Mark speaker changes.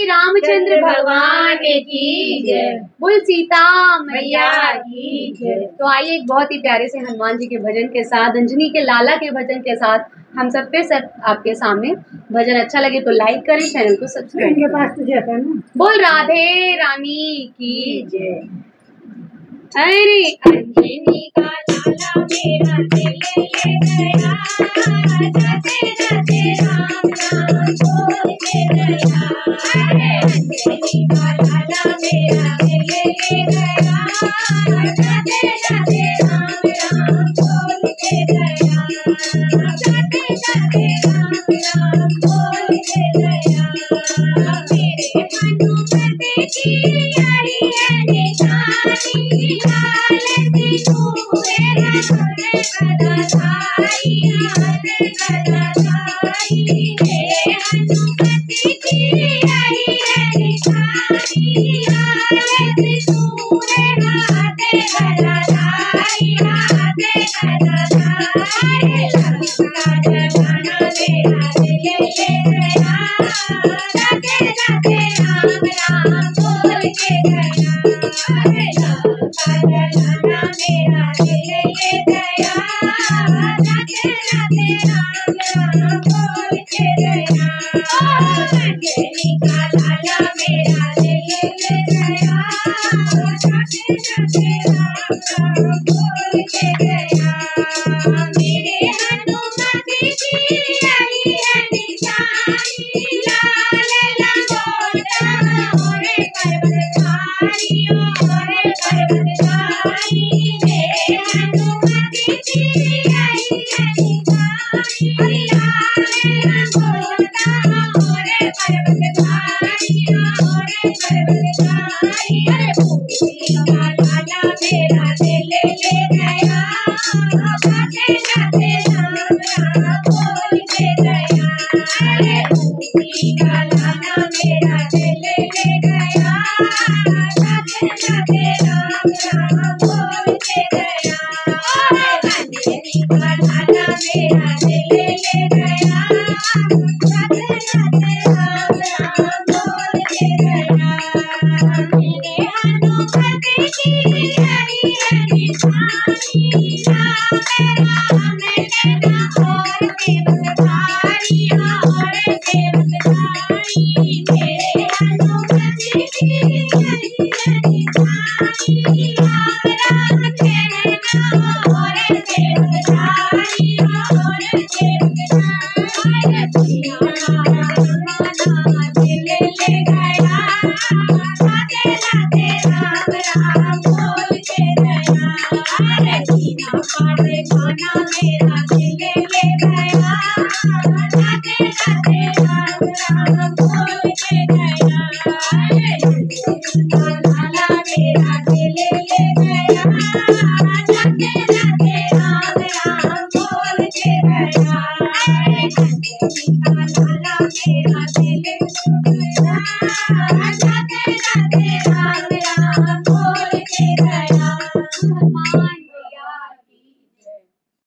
Speaker 1: श्री रामचंद्र भगवान की जय। बोल सीता मैया की जय। तो आइए एक बहुत ही प्यारे से हनुमान जी के भजन के साथ, अंजनी के लाला के भजन के साथ हम सब पे सब आपके सामने। भजन अच्छा लगे तो लाइक करें, चैनल को सब्सक्राइब
Speaker 2: के पास तुझे आता है ना।
Speaker 1: बोल राधे रानी की जय। अरे अंजनी का लाला मेरा दिल ले गया, राधे राधे राम राम बोल के गया। अरे अंजनी का लाला मेरा दिल ले गया, राधे राधे राम राम बोल के गया। राधे राधे राम राम बोल के गया। मेरे हनुमत की आई है निशानी, लाल सिंदूर हरे गदा धारी, हरे गदा धारी। मेरे हनुमत की आई है निशानी, लाल सिंदूर हरे गदा धारी, हरे गदा धारी। लंका जलाना मेरा दिल ले गया, राधे राधे राम राम बोल के गया। अरे लंका जलाना मेरा दिल ले गया, राधे राधे राम राम बोल के गया। अंजनी का लाला मेरा दिल ले गया, राधे राधे राम राम बोल के गया। मेरे हनुमत की आई है निशानी, लाल लंगोटा और पर्वतधारी, और पर्वतधारी। मेरे हनुमत की आई है निशानी, लाल लंगोटा और पर्वतधारी, और पर्वतधारी। अरे भूमि का लाला मेरा दिल ले गया, राधे राधे राम राम बोल के गया। अरे भूमि का लाला मेरा दिल ले गया, राधे राधे राम राम बोल के गया। अंजनी का लाला मेरा दिल ले गया, राधे राधे राम राम बोल के गया। मेरे हनुमत की आई है निशानी, राम राम लेना और देवधारी, और देवधारी। मेरे हनुमत की आई है निशानी, राम राम लेना और देवधारी, और देवधारी। सिया राम दिल ले गया, राधे राधे राम राम बोल के गया। अरे सीना पाटे खाना मेरा दिल ले गया, राधे राधे राम राम बोल के गया। अरे का लाला मेरा दिल ले गया, राधे राधे राम राम बोल के गया। अरे का लाला मेरा दिल